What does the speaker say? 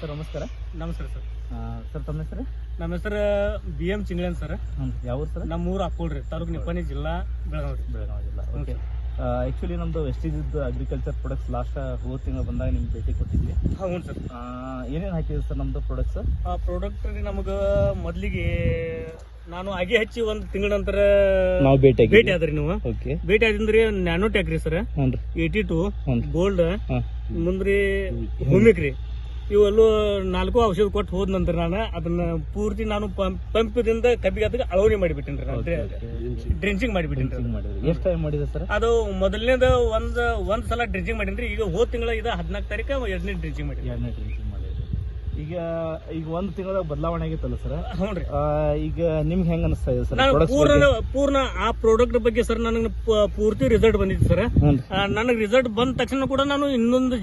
Sir ನಮಸ್ಕಾರ. ನಮಸ್ಕಾರ sir. Sir ತಮ್ಮ ಹೆಸರು? ನಮ್ಮ ಹೆಸರು BM ಚಿಂಗ್ಳನ್ ಸರ್. ಯಾವ ಊರು ಸರ್? ನಮ್ಮ ಊರು ಅಕ್ಕೋಳ್ರಿ, ತಾಲೂಕು ನಿಪ್ಪಾಣಿ, ಜಿಲ್ಲಾ ಬೆಳಗಾವಿ. ಬೆಳಗಾವಿ ಜಿಲ್ಲಾ. ಓಕೆ. ಆ್ಯಕ್ಚುಲಿ ನಮ್ಮದು ವೆಸ್ಟೀಜ್ ಅಗ್ರಿಕಲ್ಚರ್ ಪ್ರಾಡಕ್ಟ್ಸ್ ಲಾಸ್ಟ್ ಹೋದ ತಿಂಗಳು ಬಂದಾಗ ನಿಮ್ಗೆ ಭೇಟಿ ಕೊಟ್ಟಿದ್ವಿ. ಹ್ಞೂ ಸರ್. ಏನೇನು ಹಾಕಿದ್ರಿ ಸರ್ ನಮ್ಮದು ಪ್ರಾಡಕ್ಟ್ಸ್? ಆ ಪ್ರಾಡಕ್ಟ್ ರೀ ನಮಗೆ ಮೊದಲಿಗೆ ನಾನು ಅಗಿ ಹಚ್ಚಿ ಒಂದು ತಿಂಗಳ ನಂತರ ನಾವು ಭೇಟಿ ಆದ್ರಿ ನೀವು. ಓಕೆ. ಭೇಟಿ ಆದ್ರಿ ನ್ಯಾನೋಟ್ಯಾಕ್ ರೀ ಸರ್, ಹ್ಞೂ ರೀ. 82 ಹ್ಞೂ ಗೋಲ್ಡ್, ಮುಂದ್ರಿ ಹೋಮಿಕ್ ರೀ, ಇವೆಲ್ಲೂ 4 ಔಷಧ ಕೊಟ್ಟು ಹೋದ ನಂತರ ನಾನು ಅದನ್ನ ಪೂರ್ತಿ ನಾನು ಪಂಪದಿಂದ ಕಬ್ಬಿಗೆ ಅದಕ್ಕೆ ಅಳವಣೆ ಮಾಡಿಬಿಟ್ಟೇನ್ರಿ, ನಾನು ಡ್ರೆಂಚಿಂಗ್ ಮಾಡಿಬಿಟ್ಟೇನ್ರಿ. ಎಷ್ಟು ಟೈಮ್ ಮಾಡಿದೆ ಸರ್? ಅದು ಮೊದಲನೇದು ಒಂದ್ ಸಲ ಡ್ರೆಂಚಿಂಗ್ ಮಾಡೀನಿ. ಈಗ ಹೋದ ತಿಂಗಳ ಇದು 14 ತಾರೀಕು 2ನೇ ಡ್ರೆಂಚಿಂಗ್ ಮಾಡಿ. ಈಗ ಒಂದು ತಿಂಗಳ ಬದಲಾವಣೆ ಆಗಿತ್ತಲ್ಲ ಸರ್? ಹ್ಞೂ ರೀ. ಈಗ ನಿಮ್ಗೆ ಹೆಂಗ ಅನಿಸ್ತಾ ಇದೆ ಸರ್? ನಾನು ಪೂರ್ಣ ಆ ಪ್ರಾಡಕ್ಟ್ ಬಗ್ಗೆ ಸರ್ ನನಗೆ ಪೂರ್ತಿ ರಿಸಲ್ಟ್ ಬಂದಿತ್ತು ಸರ್. ನನಗೆ ರಿಸಲ್ಟ್ ಬಂದ ತಕ್ಷಣ ಕೂಡ ನಾನು ಇನ್ನೊಂದು